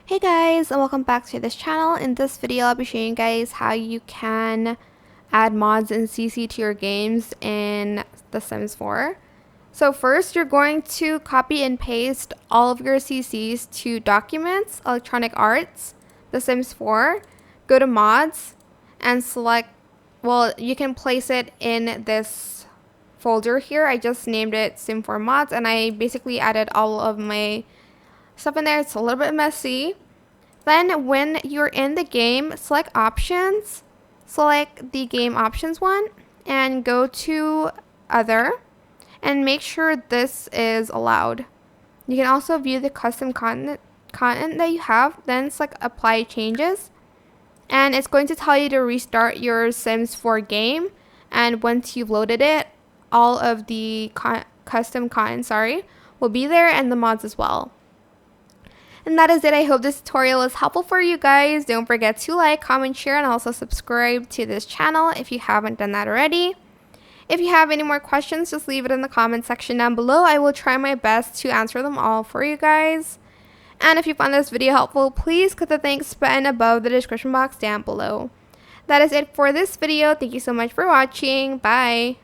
Hey guys, and welcome back to this channel. In this video, I'll be showing you guys how you can add mods and CC to your games in The Sims 4. So first, you're going to copy and paste all of your CCs to Documents, Electronic Arts, The Sims 4. Go to Mods and select, well, you can place it in this folder here. I just named it Sim 4 Mods, and I basically added all of my stuff in there. It's a little bit messy. Then when you're in the game, select Options, select the Game Options one, and go to Other, and make sure this is allowed. You can also view the custom content that you have, then select Apply Changes, and it's going to tell you to restart your Sims 4 game, and once you've loaded it, all of the custom content, will be there, and the mods as well. And that is it. I hope this tutorial is helpful for you guys. Don't forget to like, comment, share, and also subscribe to this channel if you haven't done that already. If you have any more questions, just leave it in the comment section down below. I will try my best to answer them all for you guys. And if you found this video helpful, please click the thanks button above the description box down below. That is it for this video. Thank you so much for watching. Bye.